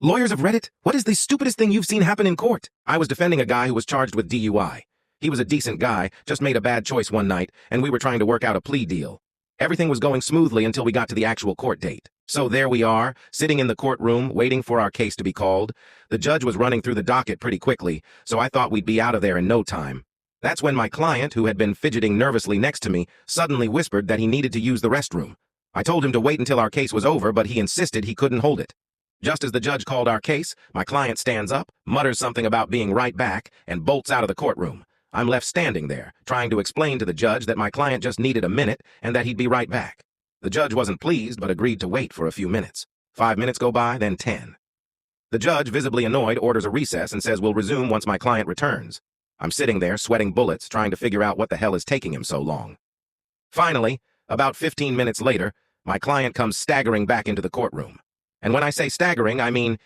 Lawyers of Reddit, what is the stupidest thing you've seen happen in court? I was defending a guy who was charged with DUI. He was a decent guy, just made a bad choice one night, and we were trying to work out a plea deal. Everything was going smoothly until we got to the actual court date. So there we are, sitting in the courtroom, waiting for our case to be called. The judge was running through the docket pretty quickly, so I thought we'd be out of there in no time. That's when my client, who had been fidgeting nervously next to me, suddenly whispered that he needed to use the restroom. I told him to wait until our case was over, but he insisted he couldn't hold it. Just as the judge called our case, my client stands up, mutters something about being right back, and bolts out of the courtroom. I'm left standing there, trying to explain to the judge that my client just needed a minute and that he'd be right back. The judge wasn't pleased, but agreed to wait for a few minutes. 5 minutes go by, then 10. The judge, visibly annoyed, orders a recess and says we'll resume once my client returns. I'm sitting there, sweating bullets, trying to figure out what the hell is taking him so long. Finally, about 15 minutes later, my client comes staggering back into the courtroom. And when I say staggering, I mean